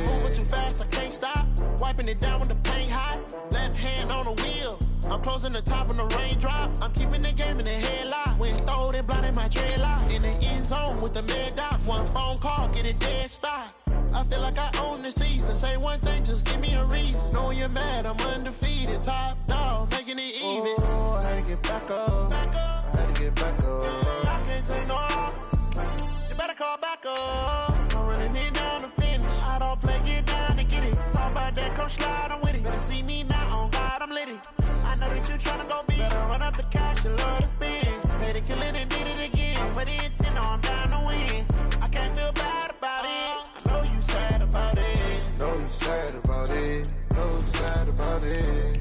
I'm moving too fast, I can't stop. Wiping it down when the paint hot. Left hand on the wheel. I'm closing the top when the raindrop. I'm keeping the game in the headlock. When throwed and blinded my dreadlock. In the end zone with the mad dot. One phone call, get it dead stop. I feel like I own the season. Say one thing, just give me a reason. Knowing you're mad, I'm undefeated. Top dog, making it even. Oh, I had to get back up. I had to get back up. I can't take no off. You better call back up. I'm running it down to finish. I don't play, get down to get it. Talk about that, come slide, I'm with it. Better see me now, on God, I'm litty. I know that you tryna go big. Better run up the cash, you love to spend. Made it, kill it, and did it again. With the intent, no, I'm down to win. I can't feel bad about it. I know you sad about it. Know you sad about it. Know you sad about it.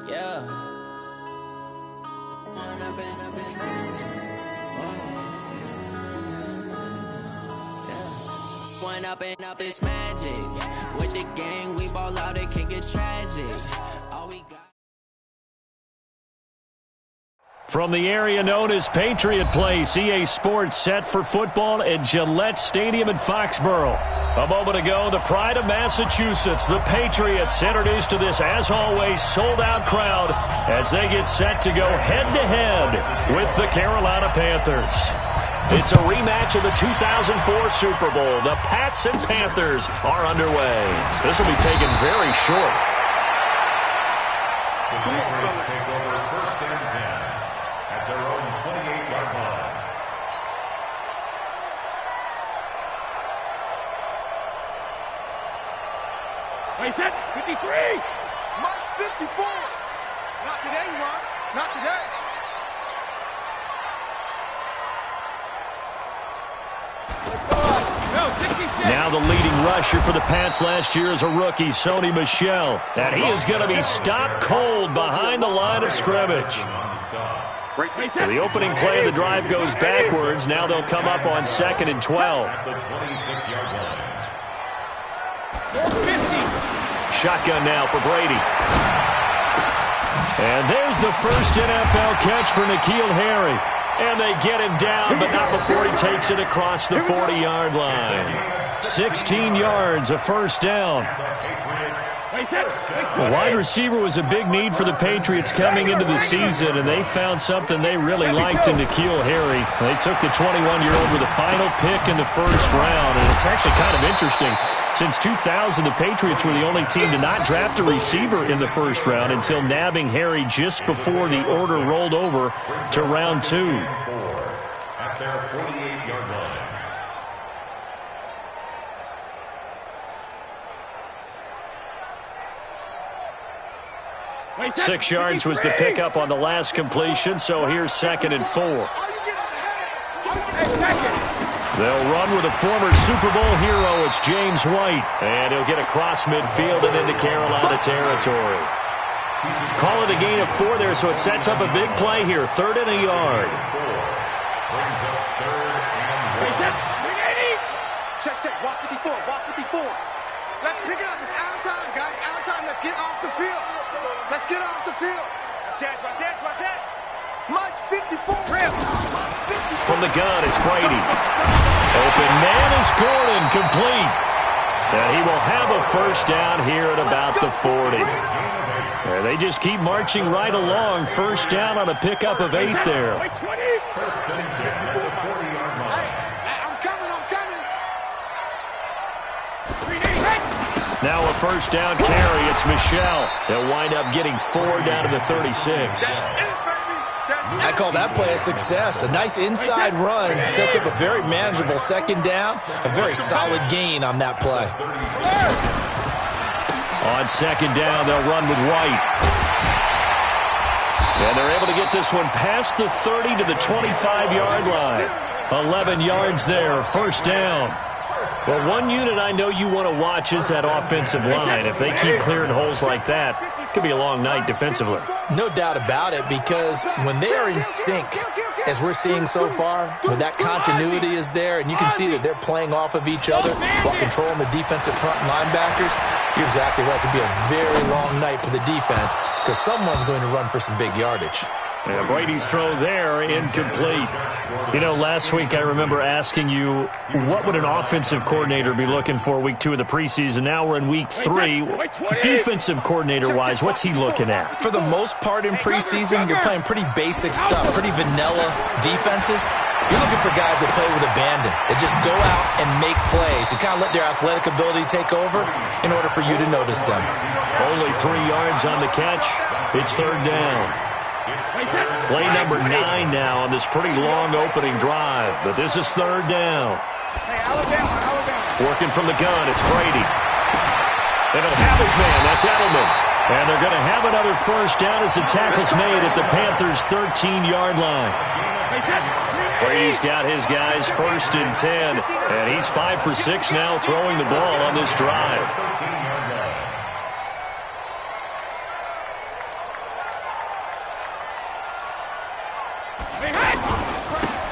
Yeah. One up and up is magic. With the gang, we ball out, it can get tragic. All we got. From the area known as Patriot Place, EA Sports set for football at Gillette Stadium in Foxborough. A moment ago, the pride of Massachusetts, the Patriots, introduced to this, as always, sold-out crowd as they get set to go head-to-head with the Carolina Panthers. It's a rematch of the 2004 Super Bowl. The Pats and Panthers are underway. This will be taken very short. The Patriots take over first and 10 at their own 28-yard line. Wait, set, 53! Mark 54! Not today, Mark. Not today. Now the leading rusher for the Pats last year is a rookie, Sony Michel. And he is going to be stopped cold behind the line of scrimmage. So the opening play of the drive goes backwards. Now they'll come up on 2nd and 12. At the 26-yard line. Shotgun now for Brady. And there's the first NFL catch for N'Keal Harry. And they get him down, but not before he takes it across the 40-yard line. 16 yards, a first down. The wide receiver was a big need for the Patriots coming into the season, and they found something they really liked in N'Keal Harry. They took the 21-year-old with the final pick in the first round, and it's actually kind of interesting. Since 2000, the Patriots were the only team to not draft a receiver in the first round until nabbing Harry just before the order rolled over to round 2. At their 48-yard line. 6 yards was the pickup on the last completion, so here's 2nd and 4. They'll run with a former Super Bowl hero. It's James White, and he'll get across midfield and into Carolina territory. Call it a gain of 4 there, so it sets up a big play here. 3rd and a yard. Brings up 3rd and 1. Check. Walk 54. Let's pick it up. It's out time, guys. Out time. Let's get off the field. Let's get off the field. Watch it. March 54. From the gun, it's Brady. Open man is Gordon, complete. And he will have a first down here at about the 40. And they just keep marching right along. First down on a pickup of 8 there. First and 10 at the 40-yard line. I'm coming. Now a first down carry. It's Michel. They'll wind up getting 4 down to the 36. I call that play a success. A nice inside run sets up a very manageable second down. A very solid gain on that play. On second down, they'll run with White. And they're able to get this one past the 30 to the 25-yard line. 11 yards there, first down. Well, one unit I know you want to watch is that offensive line. If they keep clearing holes like that, it could be a long night defensively. No doubt about it, because when they are in sync, as we're seeing so far, when that continuity is there and you can see that they're playing off of each other while controlling the defensive front linebackers, you're exactly right. It could be a very long night for the defense because someone's going to run for some big yardage. Yeah, Brady's throw there, incomplete. You know, last week I remember asking you, what would an offensive coordinator be looking for week 2 of the preseason? Now we're in week 3. Defensive coordinator-wise, what's he looking at? For the most part in preseason, you're playing pretty basic stuff, pretty vanilla defenses. You're looking for guys that play with abandon, that just go out and make plays and kind of let their athletic ability take over in order for you to notice them. Only 3 yards on the catch. It's third down. Play number 9 now on this pretty long opening drive, but this is third down. Working from the gun, it's Brady. They don't have his man, that's Edelman. And they're going to have another first down as the tackle's made at the Panthers' 13-yard line. Brady's got his guys first and 10, and he's 5 for 6 now throwing the ball on this drive.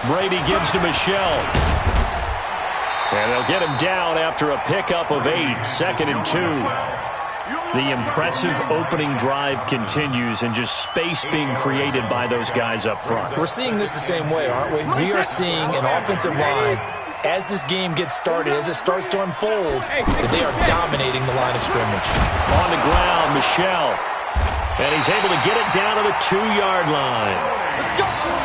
Brady gives to Michelle. And they'll get him down after a pickup of 8, second and 2. The impressive opening drive continues and just space being created by those guys up front. We're seeing this the same way, aren't we? We are seeing an offensive line, as this game gets started, as it starts to unfold, that they are dominating the line of scrimmage. On the ground, Michelle. And he's able to get it down to the 2-yard line.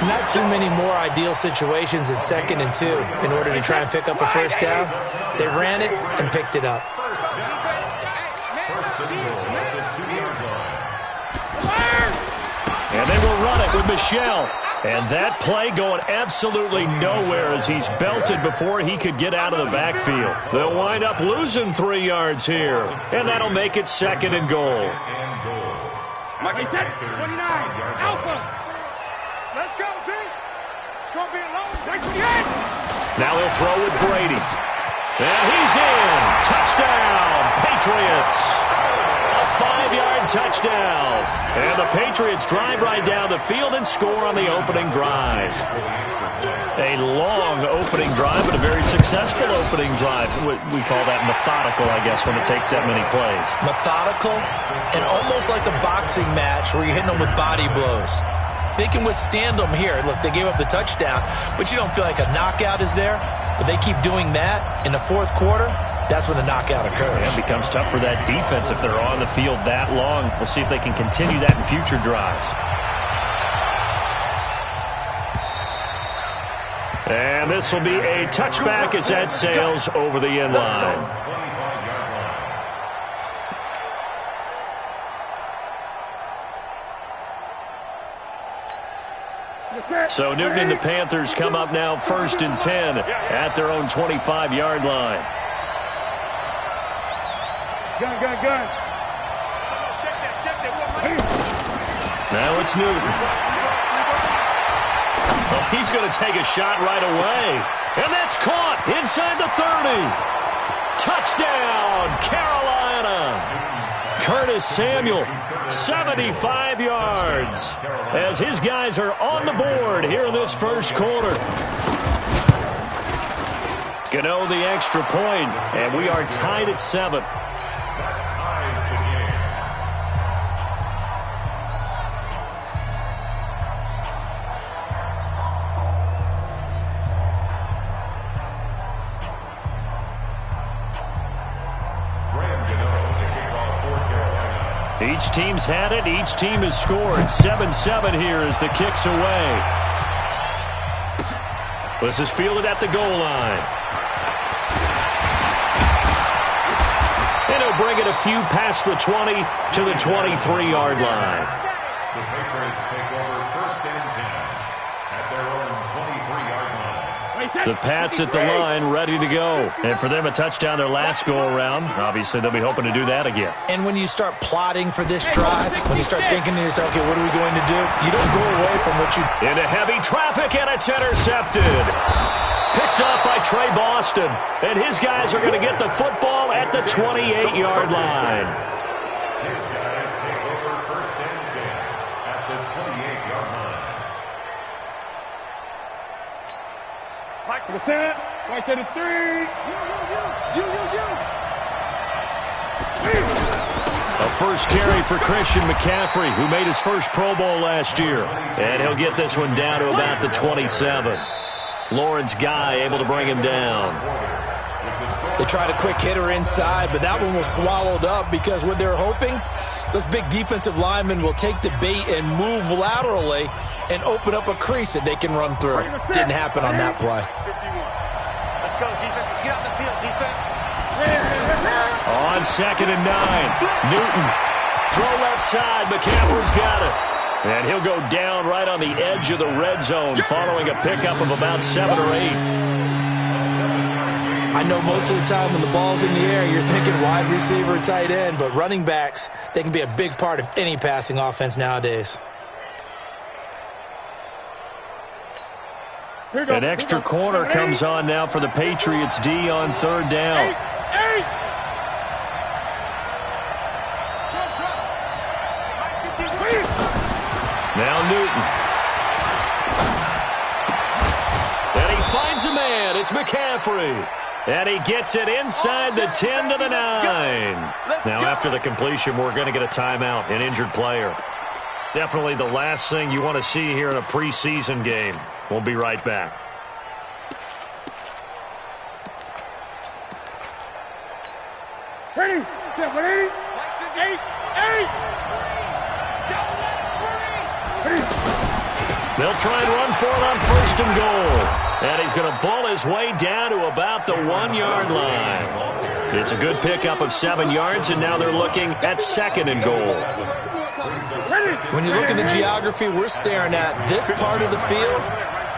Not too many more ideal situations at second and 2 in order to try and pick up a first down. They ran it and picked it up. And they will run it with Michelle. And that play going absolutely nowhere as he's belted before he could get out of the backfield. They'll wind up losing 3 yards here. And that'll make it second and goal. 29, Alpha. Let's go, D. It's going to be a long Right 28. Now he'll throw with Brady. And he's in. Touchdown, Patriots. A 5-yard touchdown. And the Patriots drive right down the field and score on the opening drive. A long opening drive, but a very successful opening drive. We call that methodical, I guess, when it takes that many plays. Methodical and almost like a boxing match where you're hitting them with body blows. They can withstand them here. Look, they gave up the touchdown, but you don't feel like a knockout is there. But they keep doing that in the fourth quarter. That's when the knockout occurs. Yeah, it becomes tough for that defense if they're on the field that long. We'll see if they can continue that in future drives. And this will be a touchback as that sails over the end line. So Newton and the Panthers come up now first and 10 at their own 25-yard line. Gun. Now it's Newton. Well, he's going to take a shot right away. And that's caught inside the 30. Touchdown, Carolina. Curtis Samuel, 75 yards. As his guys are on the board here in this first quarter. Gano the extra point, and we are tied at 7. Each team's had it. Each team has scored. 7-7 here as the kick's away. This is fielded at the goal line. And he'll bring it a few past the 20 to the 23-yard line. The Patriots take over first and 10 at their own 23-yard line. The Pats at the line, ready to go. And for them, a touchdown their last go-around. Obviously, they'll be hoping to do that again. And when you start plotting for this drive, when you start thinking to yourself, okay, what are we going to do? You don't go away from what you... Into heavy traffic, and it's intercepted. Picked up by Trey Boston. And his guys are going to get the football at the 28-yard line. His guys take over first and 10 at the 28-yard line. set. Right to the 3. A first carry for Christian McCaffrey, who made his first Pro Bowl last year. And he'll get this one down to about the 27. Lawrence Guy able to bring him down. They tried a quick hitter inside, but that one was swallowed up because what they're hoping, those big defensive linemen will take the bait and move laterally and open up a crease that they can run through. Didn't happen on that play. Let's go, defense. Let's get out the field, defense. On 2nd and 9, Newton. Throw left side. McCaffrey's got it. And he'll go down right on the edge of the red zone following a pickup of about 7 or 8. I know most of the time when the ball's in the air, you're thinking wide receiver or tight end, but running backs, they can be a big part of any passing offense nowadays. An extra corner comes on now for the Patriots D on 3rd down. Now Newton. And he finds a man. It's McCaffrey. And he gets it inside the 10 to the 9. Now after the completion, we're going to get a timeout, an injured player. Definitely the last thing you want to see here in a preseason game. We'll be right back. Ready? Get ready? 8. They'll try and run for it on 1st and goal. And he's going to ball his way down to about the 1-yard line. It's a good pickup of 7 yards, and now they're looking at 2nd and goal. When you look at the geography we're staring at, this part of the field,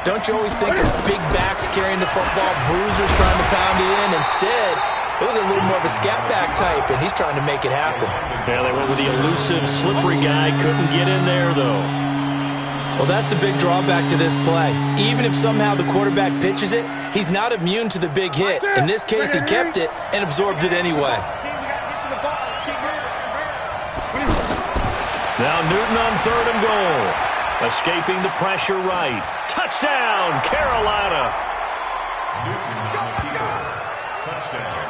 don't you always think of big backs carrying the football, bruisers trying to pound it in? Instead, look at a little more of a scat back type, and he's trying to make it happen. Yeah, they went with the elusive, slippery guy. Couldn't get in there, though. Well, that's the big drawback to this play. Even if somehow the quarterback pitches it, he's not immune to the big hit. In this case, he kept it and absorbed it anyway. Now Newton on 3rd and goal. Escaping the pressure right. Touchdown, Carolina.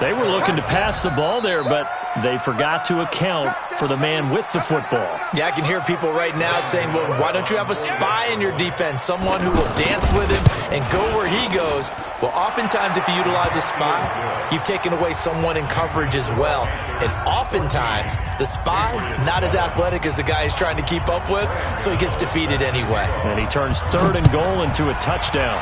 They were looking to pass the ball there, but they forgot to account for the man with the football. Yeah, I can hear people right now saying, well, why don't you have a spy in your defense, someone who will dance with him and go where he goes? Well, oftentimes if you utilize a spy, you've taken away someone in coverage as well. And oftentimes, the spy, not as athletic as the guy he's trying to keep up with, so he gets defeated anyway. And he turns 3rd and goal into a touchdown.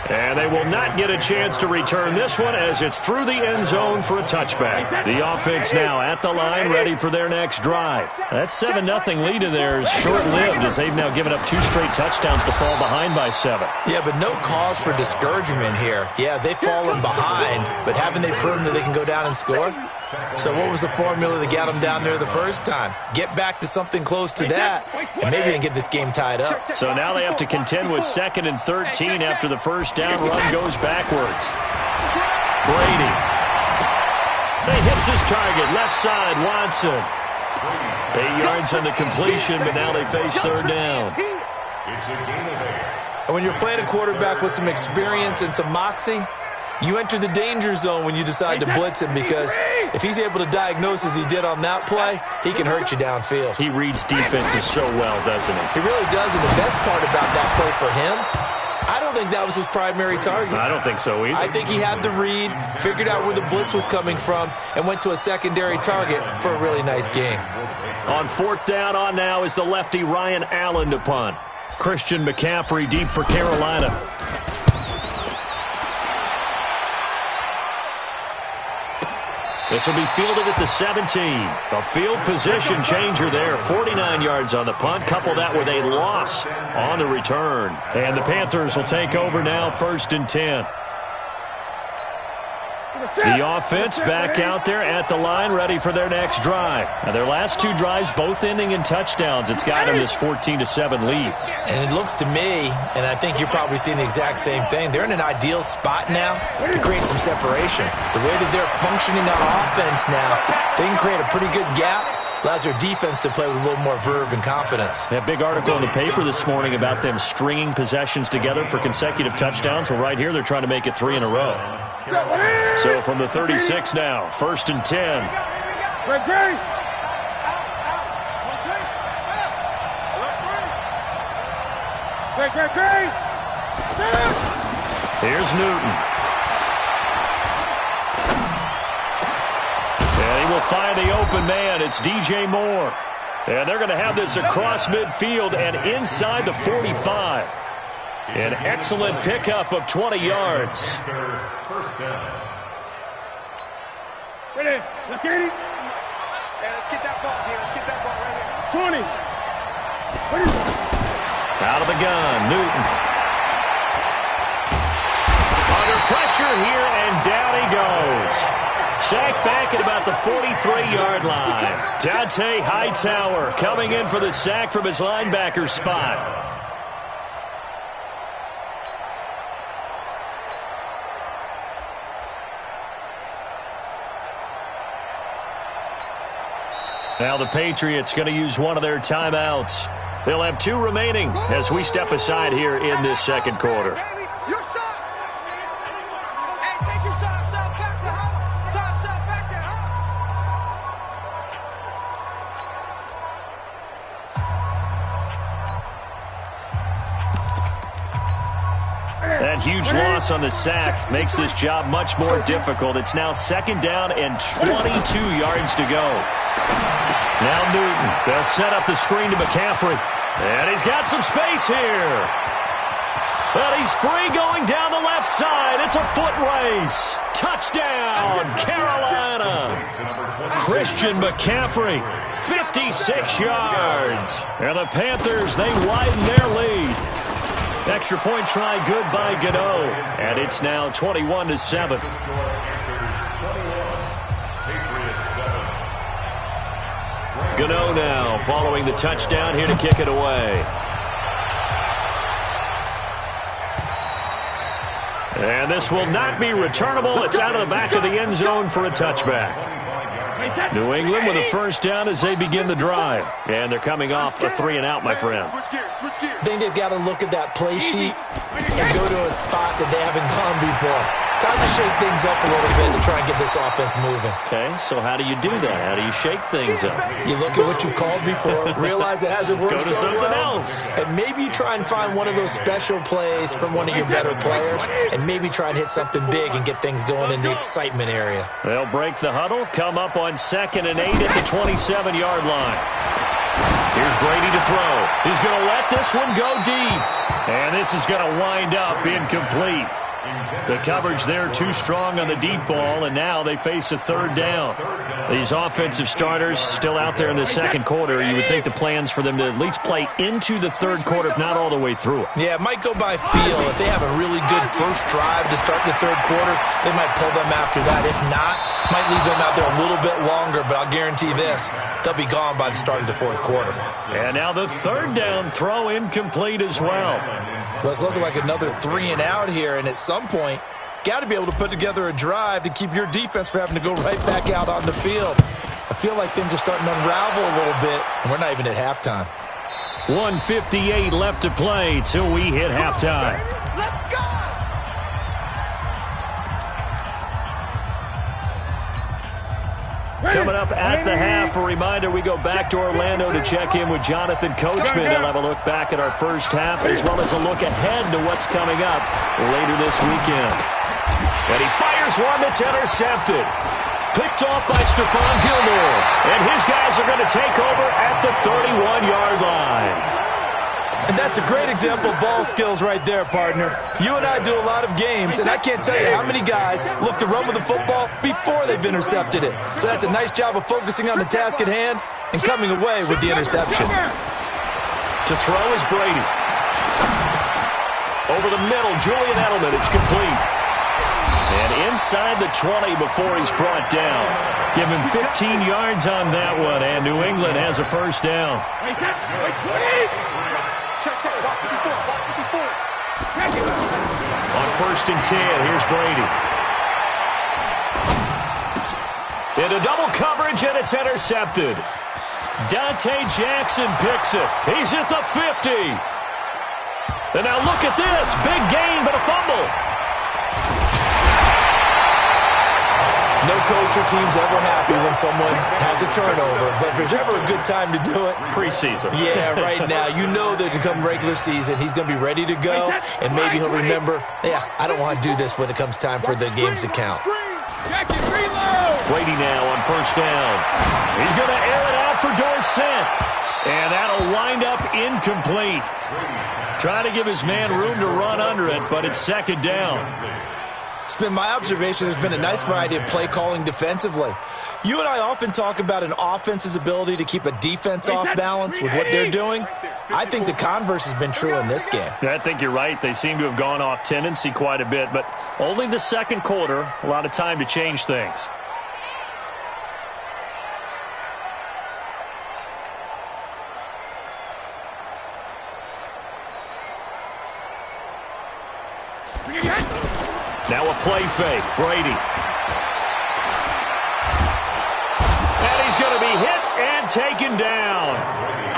And they will not get a chance to return this one as it's through the end zone for a touchback. The offense now at the line, ready for their next drive. That 7-0 lead in there is short-lived as they've now given up 2 straight touchdowns to fall behind by 7. Yeah, but no cause for discouragement here. Yeah, they've fallen behind, but haven't they proven that they can go down and score? So what was the formula that got them down there the first time? Get back to something close to that, and maybe they can get this game tied up. So now they have to contend with 2nd and 13 after the first down run goes backwards. Brady. He hits his target, left side, Watson. 8 yards on the completion, but now they face 3rd down. And when you're playing a quarterback with some experience and some moxie, you enter the danger zone when you decide to blitz him, because if he's able to diagnose as he did on that play, he can hurt you downfield. He reads defenses so well, doesn't he? He really does, and the best part about that play for him, I don't think that was his primary target. I don't think so either. I think he had the read, figured out where the blitz was coming from, and went to a secondary target for a really nice game. On 4th down on now is the lefty Ryan Allen to punt. Christian McCaffrey deep for Carolina. This will be fielded at the 17. A field position changer there. 49 yards on the punt. Couple that with a loss on the return. And the Panthers will take over now, 1st and 10. The offense back out there at the line, ready for their next drive. Now their last 2 drives, both ending in touchdowns. It's got them this 14-7 lead. And it looks to me, and I think you're probably seeing the exact same thing, they're in an ideal spot now to create some separation. The way that they're functioning on offense now, they can create a pretty good gap allows their defense to play with a little more verve and confidence. That big article in the paper this morning about them stringing possessions together for consecutive touchdowns. Well, right here, they're trying to make it 3 in a row. So from the 36 now, 1st and 10. Here's Newton. And he will find the open man. It's DJ Moore. And they're going to have this across midfield and inside the 45. An excellent pickup of 20 yards. First down. Ready? Look at it. Yeah, let's get that ball here. Let's get that ball right here. 20. Out of the gun, Newton. Under pressure here, and down he goes. Sacked back at about the 43-yard line. Dante Hightower coming in for the sack from his linebacker spot. Now the Patriots going to use one of their timeouts. They'll have 2 remaining as we step aside here in this second quarter. Your shot. Hey, take your shot back to home. Shot back to home. That huge loss on the sack makes this job much more difficult. It's now 2nd down and 22 yards to go. Now Newton. They'll set up the screen to McCaffrey. And he's got some space here. But he's free going down the left side. It's a foot race. Touchdown, Carolina. Christian McCaffrey, 56 yards. And the Panthers, they widen their lead. Extra point try good by Gano. And it's now 21-7. Gano now following the touchdown here to kick it away. And this will not be returnable. It's out of the back of the end zone for a touchback. New England with a first down as they begin the drive. And they're coming off a 3-and-out, my friend. I think they've got to look at that play sheet and go to a spot that they haven't gone before. Time to shake things up a little bit to try and get this offense moving. Okay, so how do you do that? How do you shake things up? You look at what you've called before, realize it hasn't worked Go to so something well, else. and maybe try and find one of those special plays from one of your better players, and maybe try and hit something big and get things going in the excitement area. They'll break the huddle, come up on 2nd and 8 at the 27-yard line. Here's Brady to throw. He's going to let this one go deep. And this is going to wind up incomplete. The coverage there too strong on the deep ball, and now they face a 3rd down. These offensive starters still out there in the second quarter. You would think the plans for them to at least play into the 3rd quarter, if not all the way through it. Yeah, it might go by feel. If they have a really good first drive to start the 3rd quarter, they might pull them after that. If not, might leave them out there a little bit longer, but I'll guarantee this, they'll be gone by the start of the 4th quarter. And now the 3rd down throw incomplete as well. Well, it's looking like another 3-and-out here, and at some point, got to be able to put together a drive to keep your defense from having to go right back out on the field. I feel like things are starting to unravel a little bit, and we're not even at halftime. 1:58 left to play till we hit halftime. Let's go! Coming up at the half, a reminder, we go back to Orlando to check in with Jonathan Coachman. He'll have a look back at our first half as well as a look ahead to what's coming up later this weekend. And he fires one that's intercepted. Picked off by Stephon Gilmore. And his guys are going to take over at the 31-yard line. And that's a great example of ball skills right there, partner. You and I do a lot of games, and I can't tell you how many guys look to run with the football before they've intercepted it. So that's a nice job of focusing on the task at hand and coming away with the interception. To throw is Brady. Over the middle, Julian Edelman. It's complete. And inside the 20 before he's brought down. Give him 15 yards on that one, and New England has a first down. On 1st and 10, here's Brady. Into double coverage, and it's intercepted. Dante Jackson picks it. He's at the 50. And now look at this. Big gain, but a fumble. No coach or team's ever happy when someone has a turnover, but if there's ever a good time to do it, preseason. Yeah, right now. You know that to come regular season, he's going to be ready to go, and maybe he'll remember, yeah, I don't want to do this when it comes time for the games to count. Brady now on first down. He's going to air it out for Dorsett, and that'll wind up incomplete. Trying to give his man room to run under it, but it's second down. It's been my observation there's been a nice variety of play calling defensively. You and I often talk about an offense's ability to keep a defense off balance with what they're doing. I think the converse has been true in this game. I think you're right. They seem to have gone off tendency quite a bit, but only the second quarter, a lot of time to change things. Now a play fake. Brady. And he's going to be hit and taken down.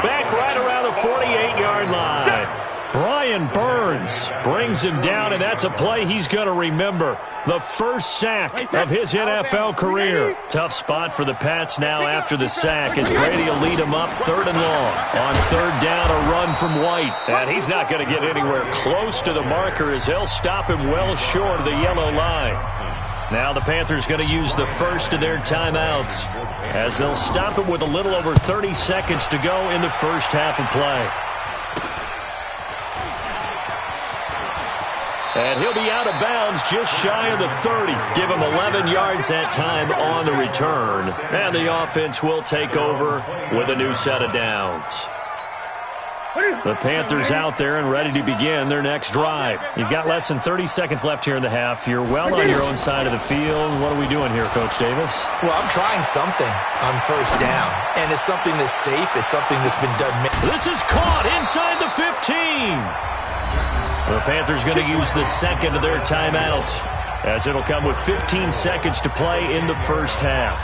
Back right around the 48-yard line. Brian Burns brings him down, and that's a play he's going to remember. The first sack of his NFL career. Tough spot for the Pats now after the sack as Brady will lead him up 3rd and long. On 3rd down, a run from White. And he's not going to get anywhere close to the marker as they'll stop him well short of the yellow line. Now the Panthers going to use the first of their timeouts as they'll stop him with a little over 30 seconds to go in the first half of play. And he'll be out of bounds just shy of the 30. Give him 11 yards that time on the return. And the offense will take over with a new set of downs. The Panthers out there and ready to begin their next drive. You've got less than 30 seconds left here in the half. You're well on your own side of the field. What are we doing here, Coach Davis? Well, I'm trying something on first down. And it's something that's safe. It's something that's been done. This is caught inside the 15. The Panthers going to use the second of their timeouts as it'll come with 15 seconds to play in the first half.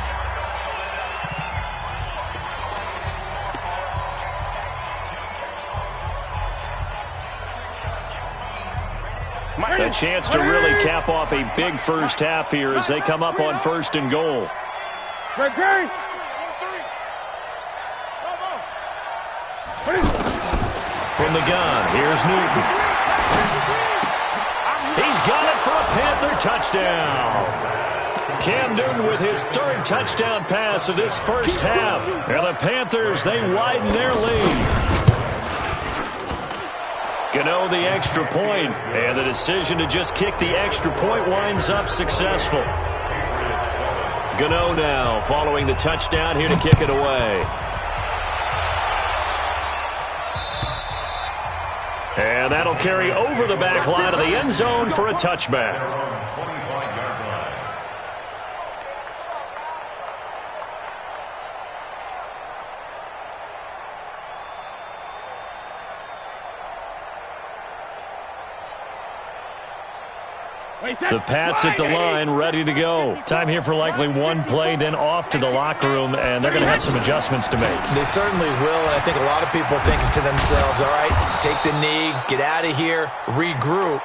A chance to really cap off a big first half here as they come up on 1st and goal. From the gun, here's Newton. He's got it for a Panther touchdown. Cam Newton with his 3rd touchdown pass of this first half. And the Panthers, they widen their lead. Gano the extra point, and the decision to just kick the extra point winds up successful. Gano now following the touchdown here to kick it away. And that'll carry over the back line of the end zone for a touchback. The Pats at the line, ready to go. Time here for likely one play, then off to the locker room, and they're going to have some adjustments to make. They certainly will, and I think a lot of people are thinking to themselves, all right, take the knee, get out of here, regroup.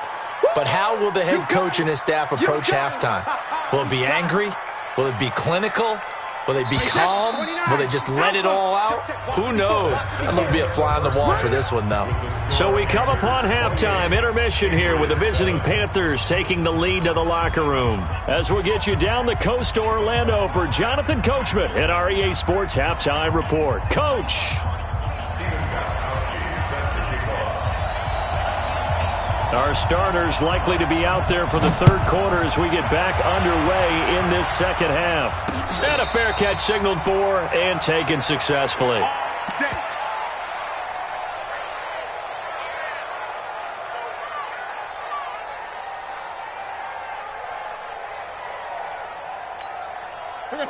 But how will the head coach and his staff approach halftime? Will it be angry? Will it be clinical? Will they be calm? Will they just let it all out? Who knows? I'm going to be a fly on the wall for this one, though. So we come upon halftime, intermission here with the visiting Panthers taking the lead to the locker room. As we'll get you down the coast to Orlando for Jonathan Coachman at our EA Sports Halftime Report. Coach. Our starters likely to be out there for the 3rd quarter as we get back underway in this second half. And a fair catch signaled for and taken successfully.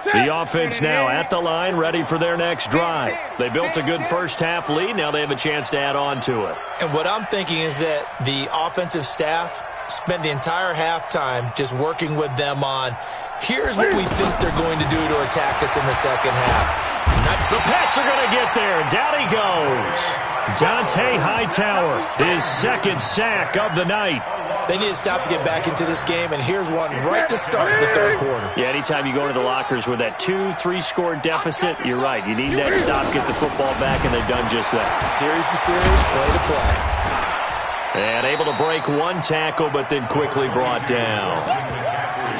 The offense now at the line, ready for their next drive. They built a good first half lead. Now they have a chance to add on to it. And what I'm thinking is that the offensive staff spent the entire halftime just working with them on, here's what we think they're going to do to attack us in the second half. The Pats are going to get there. Down he goes. Dante Hightower, his second sack of the night. They need to stop to get back into this game, and here's one right to start the third quarter. Yeah, anytime you go to the lockers with that 2-3 score deficit, you're right. You need that stop, get the football back, and they've done just that. Series to series, play to play. And able to break one tackle, but then quickly brought down.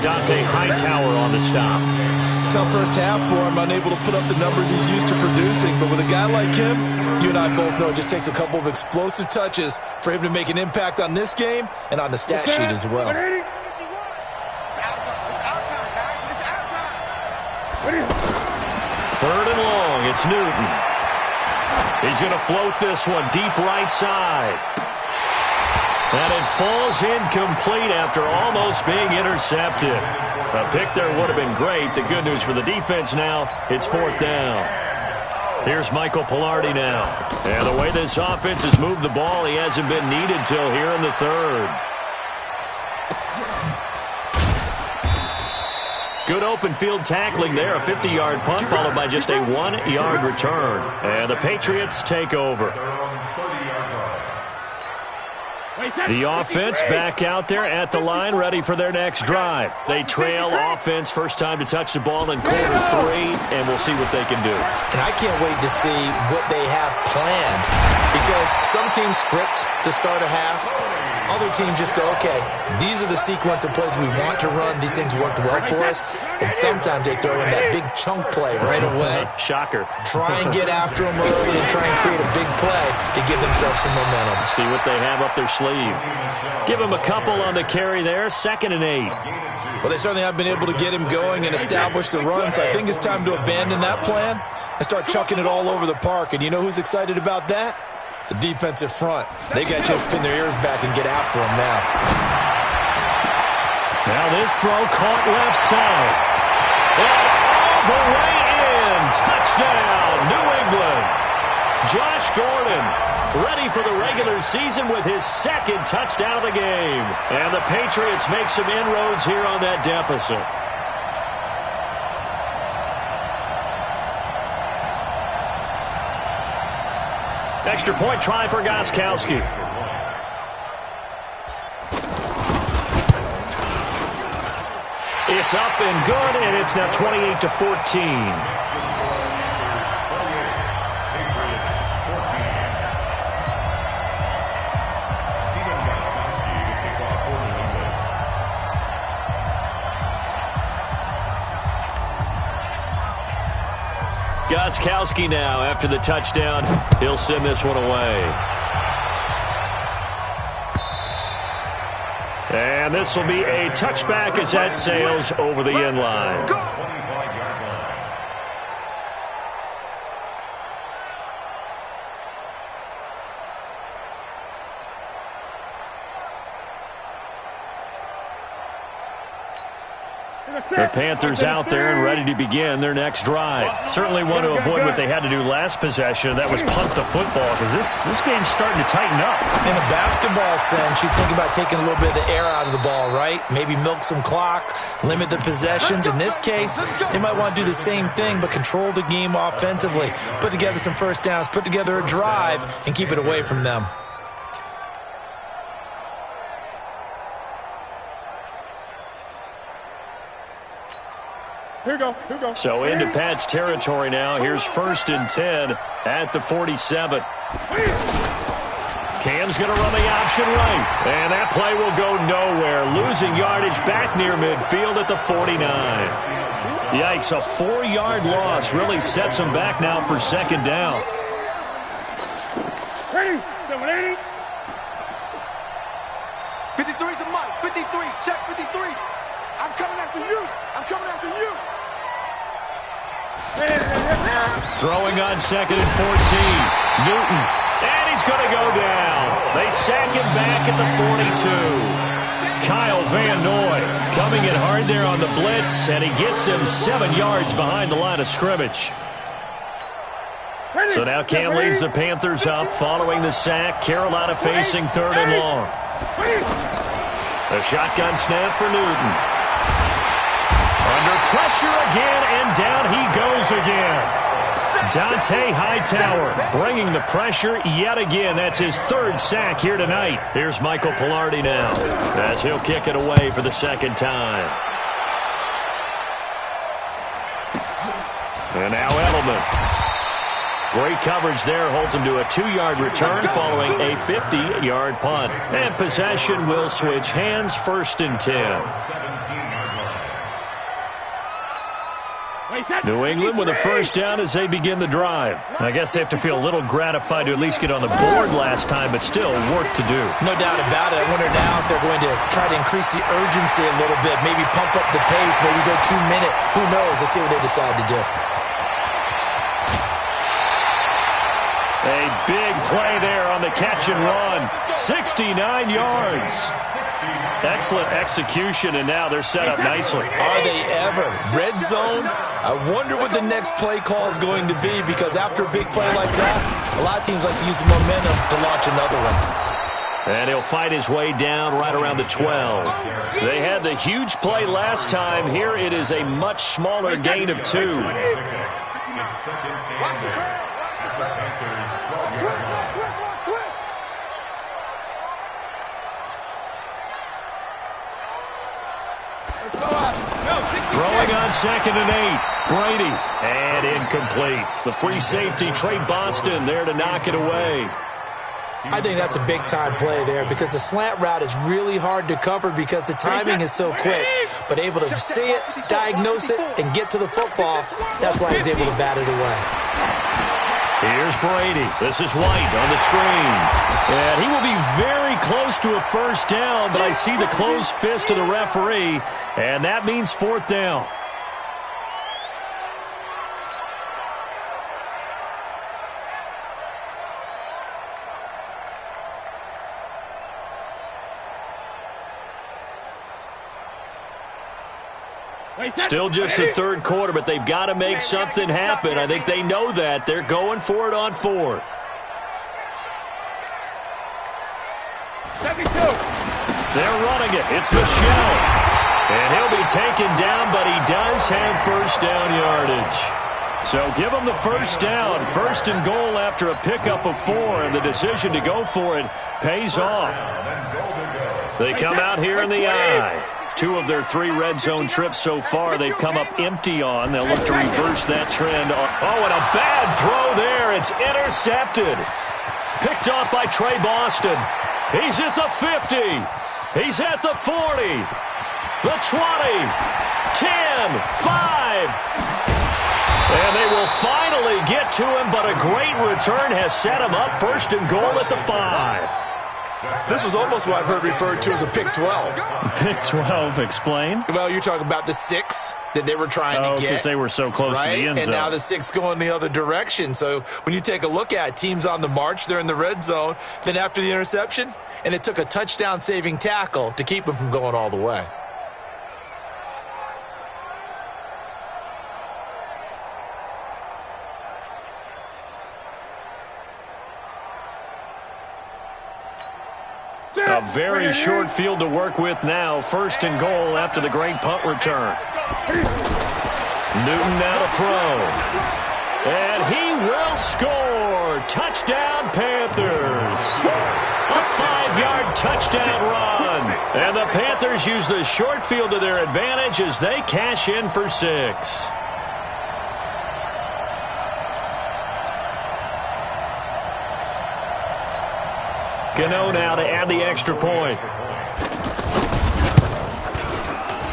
Dante Hightower on the stop. Tough first half for him, unable to put up the numbers he's used to producing. But with a guy like him, you and I both know it just takes a couple of explosive touches for him to make an impact on this game and on the stat sheet as well. It's our time, guys. It's our time. Third and long, it's Newton. He's going to float this one deep right side. And it falls incomplete after almost being intercepted. A pick there would have been great. The good news for the defense now, it's fourth down. Here's Michael Palardy now. And the way this offense has moved the ball, he hasn't been needed till here in the third. Good open field tackling there. A 50-yard punt followed by just a 1-yard return. And the Patriots take over. The offense back out there at the line, ready for their next drive. They trail offense, first time to touch the ball in quarter 3, and we'll see what they can do. And I can't wait to see what they have planned, because some teams script to start a half. Other teams just go, okay, these are the sequence of plays we want to run. These things worked well for us. And sometimes they throw in that big chunk play right away. Shocker. Try and get after them early and try and create a big play to give themselves some momentum. See what they have up their sleeve. Give him a couple on the carry there. 2nd and 8. Well, they certainly have been able to get him going and establish the run, so I think it's time to abandon that plan and start chucking it all over the park. And you know who's excited about that? The defensive front. They got to just pin their ears back and get after him now. Now this throw caught left side. And all the way in. Touchdown, New England. Josh Gordon ready for the regular season with his second touchdown of the game. And the Patriots make some inroads here on that deficit. Extra point try for Gostkowski. It's up and good, and it's now 28-14. Gostkowski now, after the touchdown, he'll send this one away. And this will be a touchback as that sails over the end line. The Panthers out there and ready to begin their next drive. Certainly want to avoid what they had to do last possession. That was punt the football, because this game's starting to tighten up. In a basketball sense, you think about taking a little bit of the air out of the ball, right? Maybe milk some clock, limit the possessions. In this case, they might want to do the same thing, but control the game offensively. Put together some first downs, put together a drive, and keep it away from them. Here we go. So into Pat's territory now. Here's 1st and 10 at the 47. Cam's going to run the option right. And that play will go nowhere. Losing yardage back near midfield at the 49. Yikes, a 4-yard loss really sets him back now for 2nd down. Ready? 53's the mic. 53. Check 53. I'm coming after you. Throwing on 2nd and 14. Newton. And he's going to go down. They sack him back at the 42. Kyle Van Noy coming in hard there on the blitz, and he gets him 7 yards behind the line of scrimmage. So now Cam leads the Panthers up following the sack. Carolina facing 3rd and long. A shotgun snap for Newton. Under pressure again, and down he goes again. Dante Hightower bringing the pressure yet again. That's his third sack here tonight. Here's Michael Palardy now as he'll kick it away for the second time. And now Edelman. Great coverage there. Holds him to a 2-yard return following a 50-yard punt. And possession will switch hands, 1st and 10. New England with a first down as they begin the drive. I guess they have to feel a little gratified to at least get on the board last time, but still work to do. No doubt about it. I wonder now if they're going to try to increase the urgency a little bit, maybe pump up the pace, maybe go 2-minute. Who knows? Let's see what they decide to do. A big play there on the catch and run. 69 yards. Excellent execution, and now they're set up nicely. Are they ever? Red zone? I wonder what the next play call is going to be, because after a big play like that, a lot of teams like to use the momentum to launch another one. And he'll fight his way down right around the 12. They had the huge play last time. Here it is a much smaller gain of 2. Throwing on 2nd and 8. Brady. And incomplete. The free safety, Trey Boston, there to knock it away. I think that's a big-time play there, because the slant route is really hard to cover because the timing is so quick. But able to see it, diagnose it, and get to the football, that's why he's able to bat it away. Here's Brady. This is White on the screen. And he will be very close to a first down, but I see the closed fist of the referee, and that means 4th down. Still just the 3rd quarter, but they've got to make something happen. I think they know that. They're going for it on 4th. They're running it. It's Michel. And he'll be taken down, but he does have first down yardage. So give him the first down. 1st and goal after a pickup of 4, and the decision to go for it pays off. They come out here in the eye. 2 of their 3 red zone trips so far they've come up empty on. They'll look to reverse that trend. Oh, and a bad throw there. It's intercepted. Picked off by Trey Boston. He's at the 50. He's at the 40. The 20. 10. 5. And they will finally get to him, but a great return has set him up 1st and goal at the 5. This was almost what I've heard referred to as a pick 12. Pick 12, explain? Well, you're talking about the 6 that they were trying to get. Because they were so close to the end zone. And now the 6 going the other direction. So when you take a look at teams on the march, they're in the red zone. Then after the interception, and it took a touchdown-saving tackle to keep them from going all the way. A very short field to work with now. 1st and goal after the great punt return. Newton now to throw. And he will score. Touchdown, Panthers. A 5-yard touchdown run. And the Panthers use the short field to their advantage as they cash in for 6. Gano now to add the extra point.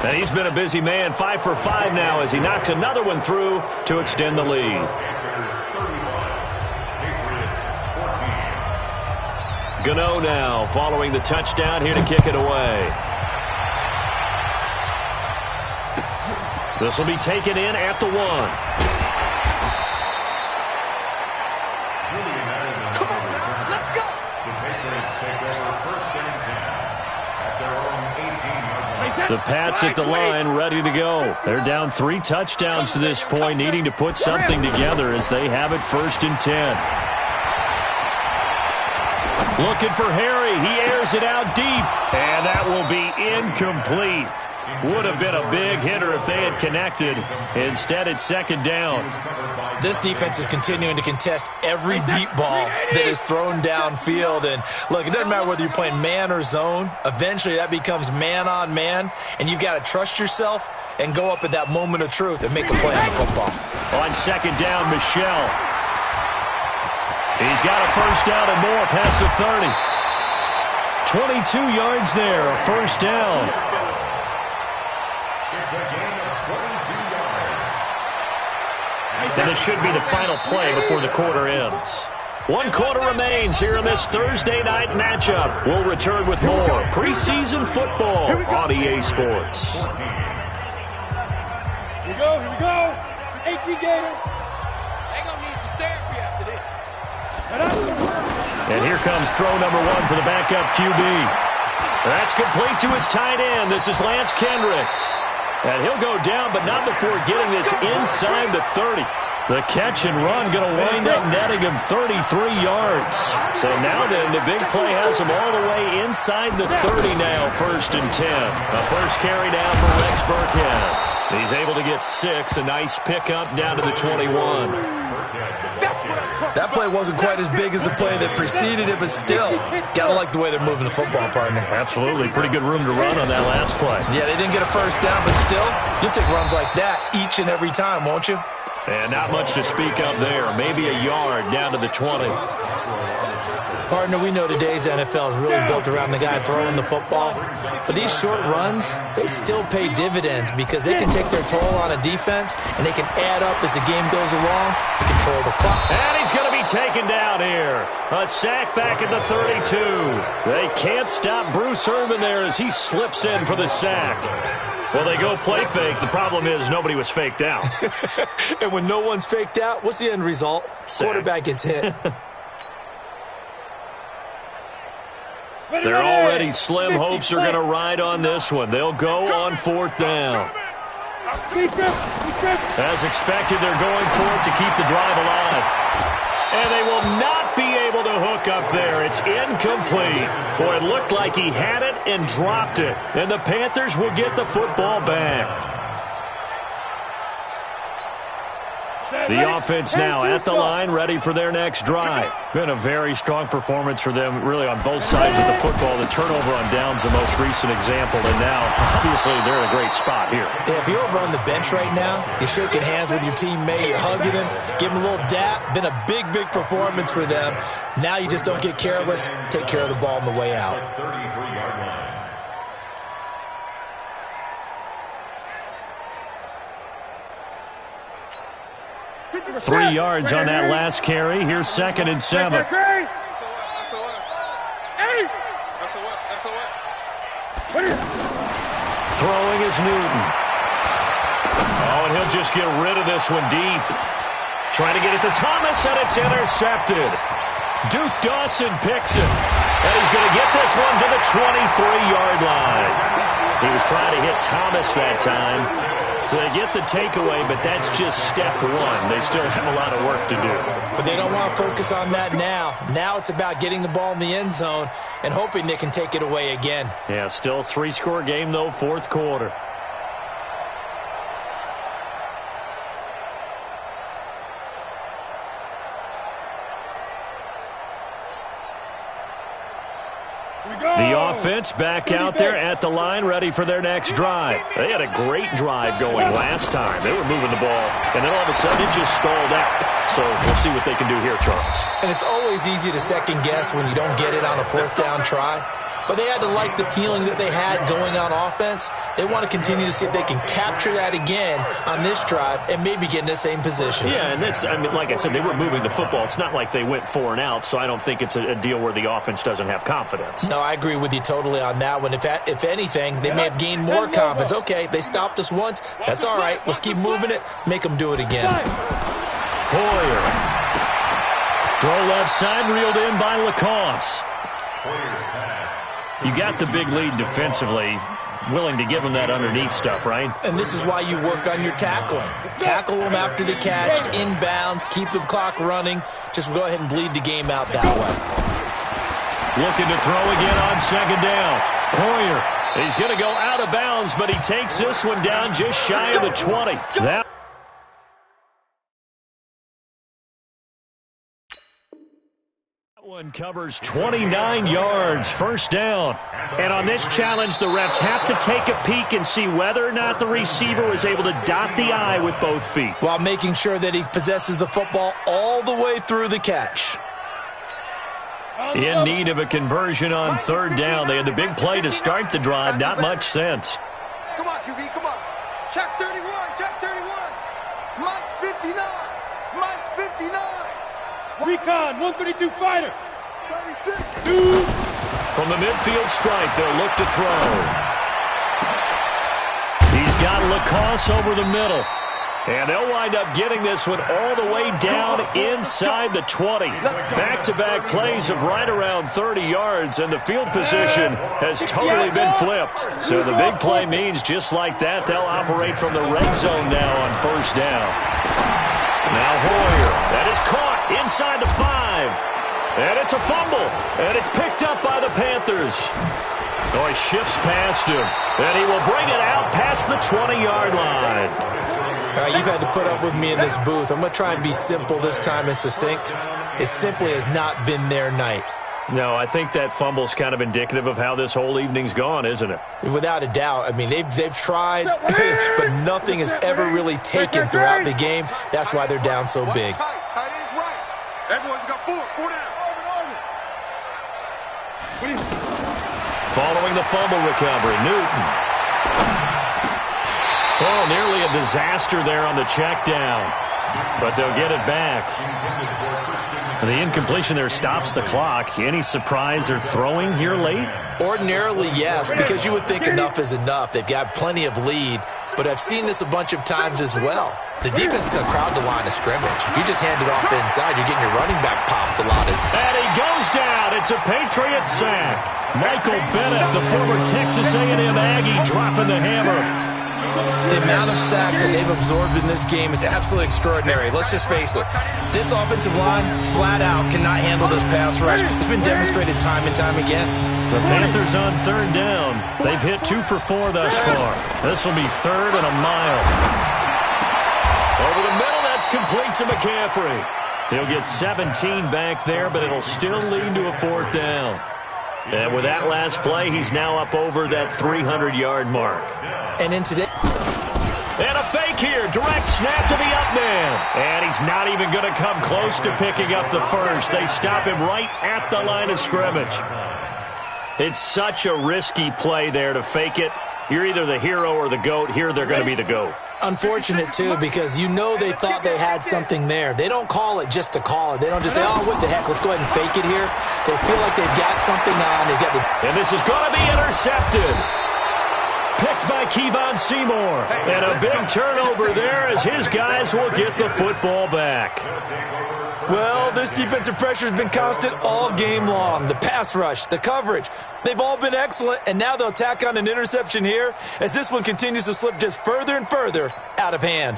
And he's been a busy man, 5 for 5 now as he knocks another one through to extend the lead. Gano now following the touchdown here to kick it away. This will be taken in at the 1. The Pats at the line, ready to go. They're down 3 touchdowns to this point, needing to put something together as they have it 1st and 10. Looking for Harry. He airs it out deep, and that will be incomplete. Would have been a big hitter if they had connected. Instead, it's second down. This defense is continuing to contest every deep ball that is thrown downfield. And, look, it doesn't matter whether you're playing man or zone. Eventually, that becomes man-on-man, and you've got to trust yourself and go up at that moment of truth and make a play on the football. On second down, Michel. He's got a first down and more past the 30. 22 yards there, a first down. It's a gain of 22 yards. And this should be the final play before the quarter ends. 1 quarter remains here in this Thursday night matchup. We'll return with more preseason football on EA Sports. Here we go, here we go. 18 Gator. They're going to need some therapy after this. And here comes throw number 1 for the backup QB. That's complete to his tight end. This is Lance Kendricks. And he'll go down, but not before getting this inside the 30. The catch and run going to wind up netting him 33 yards. So now then, the big play has him all the way inside the 30 now, 1st and 10. A first carry down for Rex Burkhead. He's able to get 6, a nice pickup down to the 21. That play wasn't quite as big as the play that preceded it, but still, got to like the way they're moving the football, partner. Absolutely. Pretty good room to run on that last play. Yeah, they didn't get a first down, but still, you'll take runs like that each and every time, won't you? And not much to speak of there. Maybe a yard down to the 20. Partner, we know today's NFL is really built around the guy throwing the football. But these short runs, they still pay dividends because they can take their toll on a defense, and they can add up as the game goes along and control the clock. And he's going to be taken down here. A sack back at the 32. They can't stop Bruce Irvin there as he slips in for the sack. Well, they go play fake. The problem is nobody was faked out. And when no one's faked out, what's the end result? Sack. Quarterback gets hit. Their already slim hopes are going to ride on this one. They'll go on 4th down. As expected, they're going for it to keep the drive alive. And they will not be able to hook up there. It's incomplete. Boy, it looked like he had it and dropped it. And the Panthers will get the football back. The offense now at the line, ready for their next drive. Been a very strong performance for them, really, on both sides of the football. The turnover on downs, the most recent example, and now, obviously, they're in a great spot here. Yeah, if you're over on the bench right now, you're shaking hands with your teammate, you're hugging him, giving him a little dap. Been a big, big performance for them. Now you just don't get careless. Take care of the ball on the way out. 33-yard line. 3 yards on that last carry. Here's 2nd and 7. Throwing is Newton. Oh, and he'll just get rid of this one deep. Trying to get it to Thomas, and it's intercepted. Duke Dawson picks it. And he's going to get this one to the 23-yard line. He was trying to hit Thomas that time. So they get the takeaway, but that's just step 1. They still have a lot of work to do. But they don't want to focus on that now. Now it's about getting the ball in the end zone and hoping they can take it away again. Yeah, still 3-score game, though, 4th quarter. The offense back out there at the line, ready for their next drive. They had a great drive going last time. They were moving the ball, and then all of a sudden it just stalled out. So we'll see what they can do here, Charles. And it's always easy to second guess when you don't get it on a 4th down try. But they had to like the feeling that they had going on offense. They want to continue to see if they can capture that again on this drive and maybe get in the same position. Yeah, and that's, I mean, like I said, they were moving the football. It's not like they went 4 and out, so I don't think it's a deal where the offense doesn't have confidence. No, I agree with you totally on that one. If anything, they may have gained more confidence. Okay, they stopped us once. That's all right. Let's keep moving it. Make them do it again. Hoyer. Throw left side, reeled in by Lacoste. You got the big lead defensively, willing to give them that underneath stuff, right? And this is why you work on your tackling. Tackle them after the catch, inbounds, keep the clock running. Just go ahead and bleed the game out that way. Looking to throw again on 2nd down. Hoyer He's going to go out of bounds, but he takes this one down just shy of the 20. That one covers 29 yards, first down. And on this challenge, the refs have to take a peek and see whether or not the receiver was able to dot the I with both feet, while making sure that he possesses the football all the way through the catch. In need of a conversion on third down. They had the big play to start the drive. Not much sense. Come on, QB, come on. Check 31, check 31. Mike's 59. Mike's 59. Recon, 132 fighter. 36. From the midfield stripe, they'll look to throw. He's got Lacoste over the middle. And they'll wind up getting this one all the way down inside the 20. Back-to-back plays of right around 30 yards, and the field position has totally been flipped. So the big play means just like that, they'll operate from the red zone now on first down. Now Hoyer, that is caught inside the 5. And it's a fumble, and it's picked up by the Panthers. Oh, he shifts past him, and he will bring it out past the 20-yard line. All right, you've had to put up with me in this booth. I'm going to try and be simple this time and succinct. It simply has not been their night. No, I think that fumble's kind of indicative of how this whole evening's gone, isn't it? Without a doubt. I mean, they've tried, but nothing has ever really taken throughout the game. That's why they're down so big. Tight end's right. Everyone's got 4 down. Following the fumble recovery, Newton. Oh, nearly a disaster there on the check down. But they'll get it back. The incompletion there stops the clock. Any surprise they're throwing here late? Ordinarily, yes, because you would think enough is enough. They've got plenty of lead, but I've seen this a bunch of times as well. The defense can crowd the line of scrimmage. If you just hand it off inside, you're getting your running back popped a lot. And he goes down. It's a Patriot sack. Michael Bennett, the former Texas A&M Aggie, dropping the hammer. The amount of sacks that they've absorbed in this game is absolutely extraordinary. Let's just face it. This offensive line, flat out, cannot handle this pass rush. It's been demonstrated time and time again. The Panthers on third down. They've hit 2 for 4 thus far. This will be third and a mile. Over the middle, that's complete to McCaffrey. He'll get 17 back there, but it'll still lead to a fourth down. And with that last play, he's now up over that 300-yard mark. And in today... And a fake here. Direct snap to the up man. And he's not even going to come close to picking up the first. They stop him right at the line of scrimmage. It's such a risky play there to fake it. You're either the hero or the GOAT. Here they're going to be the GOAT. Unfortunate, too, because you know they thought they had something there. They don't call it just to call it. They don't just say, oh, what the heck, let's go ahead and fake it here. They feel like they've got something on. They've got the... And this is going to be intercepted. Picked by Kevon Seymour. And a big turnover there as his guys will get the football back. Well, this defensive pressure has been constant all game long. The pass rush, the coverage, they've all been excellent, and now they'll tack on an interception here as this one continues to slip just further and further out of hand.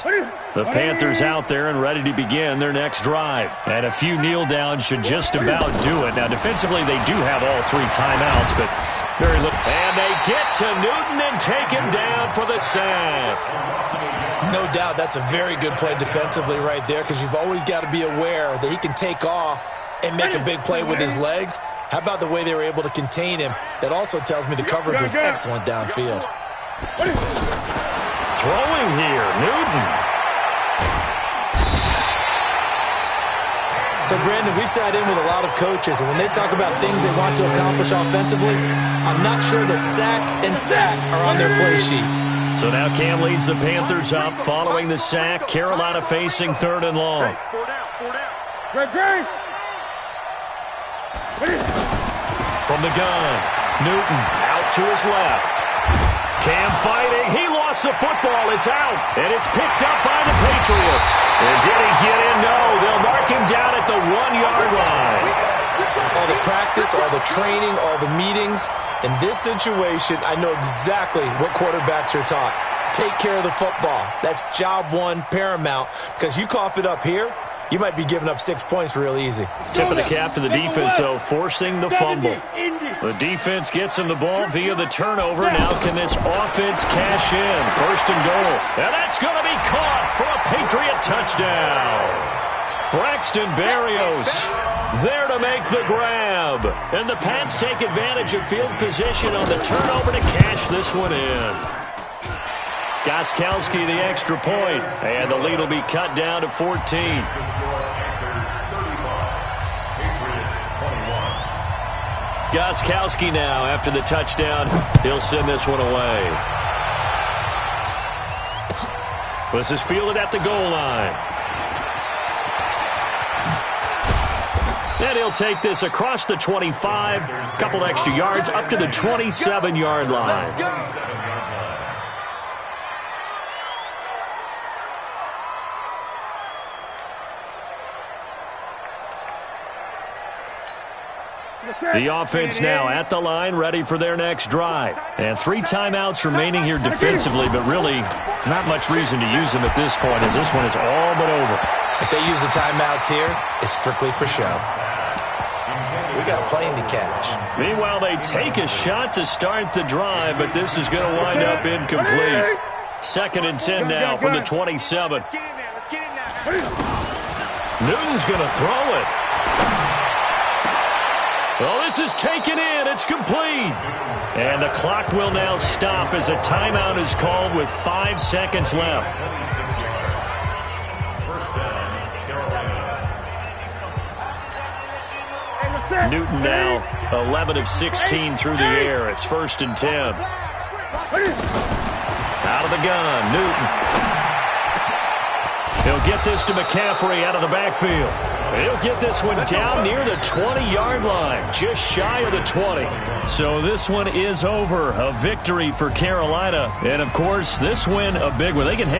The Panthers out there and ready to begin their next drive. And a few kneel downs should just about do it. Now, defensively, they do have all 3 timeouts, but very little. And they get to Newton and take him down for the sack. No doubt that's a very good play defensively right there because you've always got to be aware that he can take off and make a big play with his legs. How about the way they were able to contain him? That also tells me the coverage was excellent downfield. Throwing here, Newton. So, Brandon, we sat in with a lot of coaches, and when they talk about things they want to accomplish offensively, I'm not sure that sack and sack are on their play sheet. So now Cam leads the Panthers up following the sack. Carolina facing third and long. 4 down, 4 down. Great. From the gun, Newton out to his left. Cam fighting. He lost the football. It's out. And it's picked up by the Patriots. And did he get in? No. They'll mark him down at the 1-yard line. All the practice, all the training, all the meetings. In this situation, I know exactly what quarterbacks are taught. Take care of the football. That's job one, paramount. Because you cough it up here, you might be giving up 6 points real easy. Tip of the cap to the defense, though, forcing the fumble. The defense gets him the ball via the turnover. Now can this offense cash in? 1st and goal. And that's going to be caught for a Patriot touchdown. Braxton Berrios there to make the grab. And the Pats take advantage of field position on the turnover to cash this one in. Gostkowski the extra point. And the lead will be cut down to 14. Gostkowski now after the touchdown. He'll send this one away. This is fielded at the goal line. And he'll take this across the 25, a couple extra yards, up to the 27-yard line. The offense now at the line, ready for their next drive. And 3 timeouts remaining here defensively, but really not much reason to use them at this point, as this one is all but over. If they use the timeouts here, it's strictly for show. We got a plane to catch. Meanwhile, they take a shot to start the drive, but this is going to wind up incomplete. 2nd and 10 now from the 27. Newton's going to throw it. Well, this is taken in. It's complete. And the clock will now stop as a timeout is called with 5 seconds left. Newton now 11 of 16 through the air. It's 1st and 10. Out of the gun, Newton. He'll get this to McCaffrey out of the backfield. He'll get this one down near the 20-yard line, just shy of the 20. So this one is over. A victory for Carolina. And, of course, this win a big one. They can